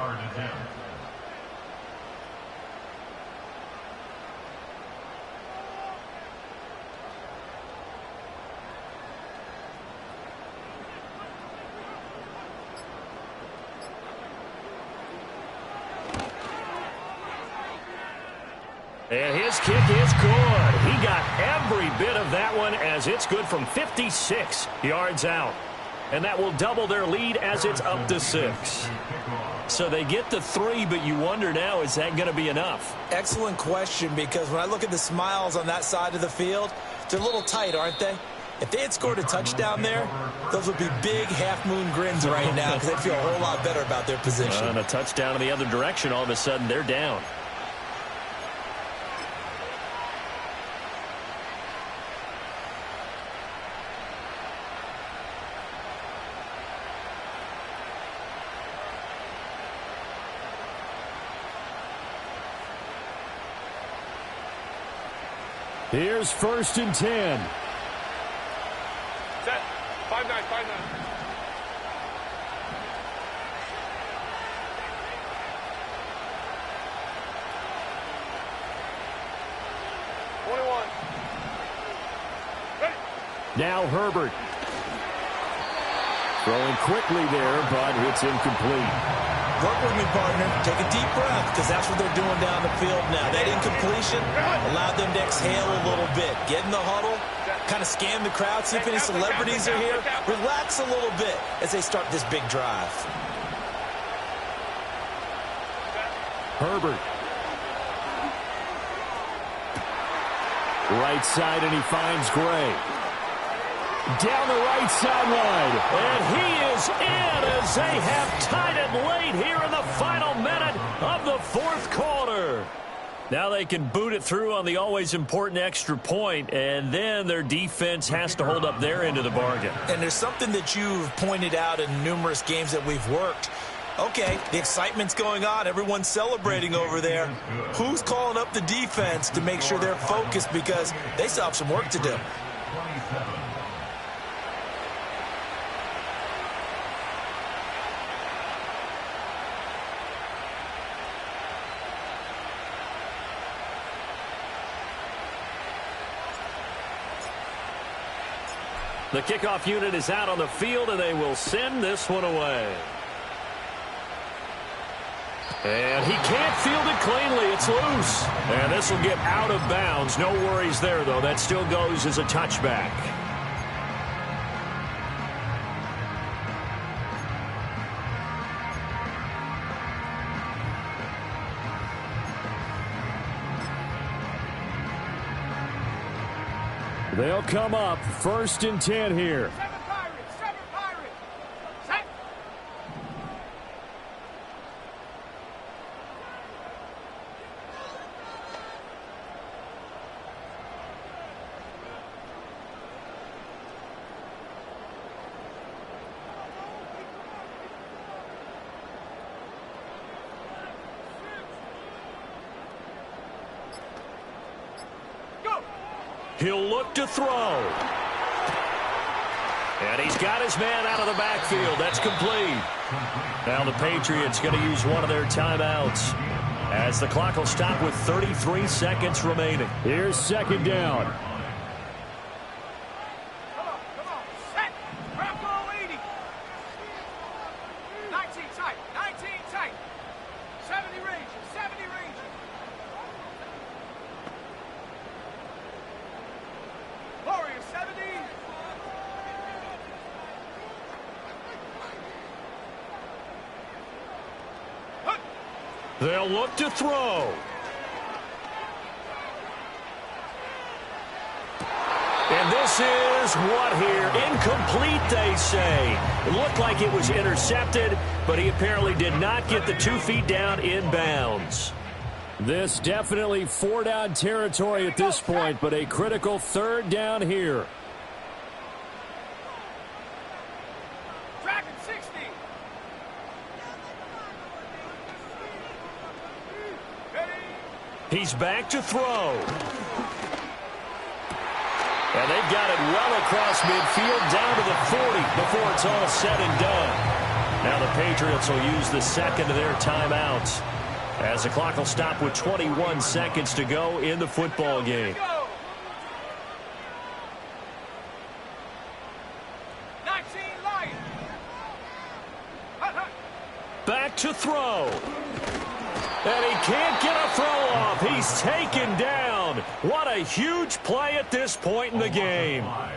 And his kick is good. He got every bit of that one as it's good from 56 yards out. And that will double their lead as it's up to 6. So they get to 3, but you wonder now, is that going to be enough? Excellent question, because when I look at the smiles on that side of the field, they're a little tight, aren't they? If they had scored a touchdown there, those would be big half-moon grins right now because they'd feel a whole lot better about their position. And a touchdown in the other direction, all of a sudden they're down. Here's 1st and 10. Set. 5-9, 5-9. 21. Ready. Now Herbert. Throwing quickly there, but it's incomplete. Work with me, partner. Take a deep breath, because that's what they're doing down the field now. That incompletion allowed them to exhale a little bit. Get in the huddle, kind of scan the crowd, see if any celebrities are here. Relax a little bit as they start this big drive. Herbert. Right side, and he finds Gray. Down the right sideline. And he is in as they have tied it late here in the final minute of the 4th quarter. Now they can boot it through on the always important extra point, and then their defense has to hold up their end of the bargain. And there's something that you've pointed out in numerous games that we've worked. Okay, the excitement's going on. Everyone's celebrating over there. Who's calling up the defense to make sure they're focused, because they still have some work to do? The kickoff unit is out on the field, and they will send this one away. And he can't field it cleanly. It's loose. And this will get out of bounds. No worries there, though. That still goes as a touchback. They'll come up 1st and 10 here. 7 Pirates, 7 Pirates. Set. Go. He'll look to throw. And he's got his man out of the backfield. That's complete. Now the Patriots going to use one of their timeouts as the clock will stop with 33 seconds remaining. Here's 2nd down. Come on. Set. Grab goal 80. 19 tight. 19 tight. 70 range. 70 range. Warrior 70. They'll look to throw. And this is what here? Incomplete, they say. It looked like it was intercepted, but he apparently did not get the 2 feet down in bounds. This definitely 4-down territory at this point, but a critical 3rd down here. Dragon 60. Ready. He's back to throw. And they've got it well across midfield down to the 40 before it's all said and done. Now the Patriots will use the 2nd of their timeouts as the clock will stop with 21 seconds to go in the football game. Go. 19 Lion. Hut, hut. Back to throw. And he can't get a throw off. He's taken down. What a huge play at this point in the game. I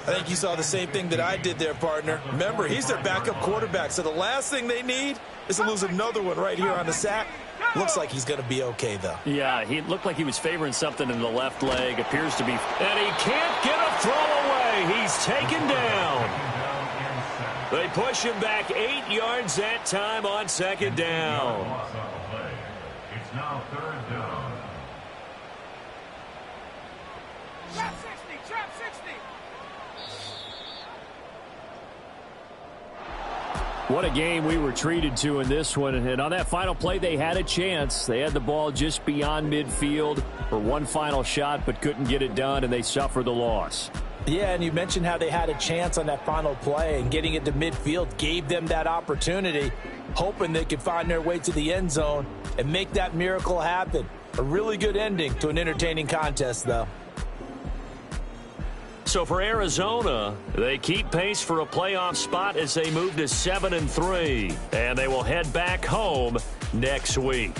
think you saw the same thing that I did there, partner. Remember, he's their backup quarterback, so the last thing they need is to lose another one right here on the sack. Looks like he's going to be okay, though. Yeah, he looked like he was favoring something in the left leg. Appears to be. And he can't get a throw away. He's taken down. They push him back 8 yards that time on 2nd down. It's now 3rd down. Trap 60. Trap 60. What a game we were treated to in this one. And on that final play, they had a chance. They had the ball just beyond midfield for one final shot, but couldn't get it done, and they suffered the loss. Yeah, and you mentioned how they had a chance on that final play, and getting it to midfield gave them that opportunity, hoping they could find their way to the end zone and make that miracle happen. A really good ending to an entertaining contest, though. So for Arizona, they keep pace for a playoff spot as they move to 7-3, and they will head back home next week.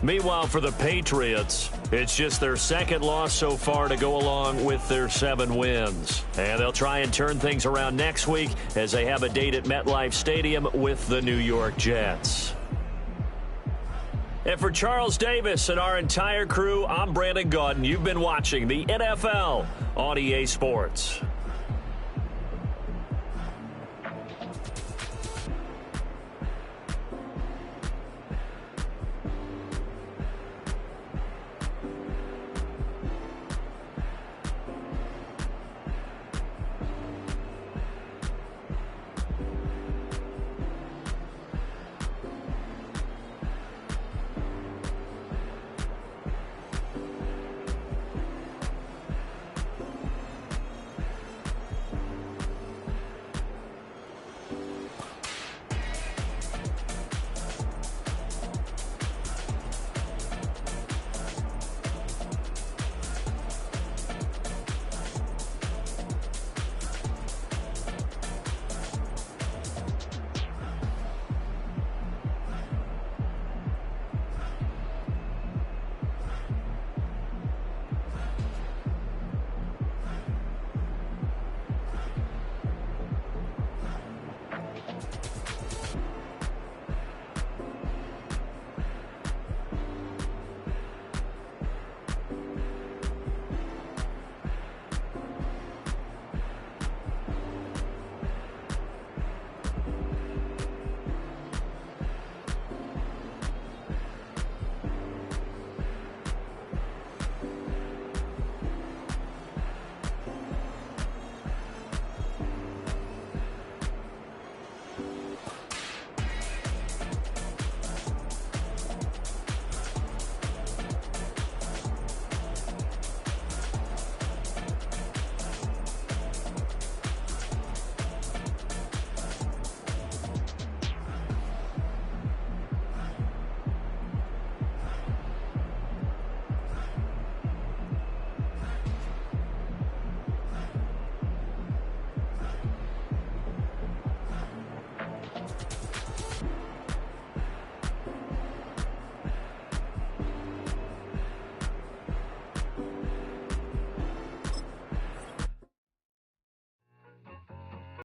Meanwhile, for the Patriots, it's just their 2nd loss so far to go along with their 7 wins. And they'll try and turn things around next week as they have a date at MetLife Stadium with the New York Jets. And for Charles Davis and our entire crew, I'm Brandon Gaudin. You've been watching the NFL on EA Sports.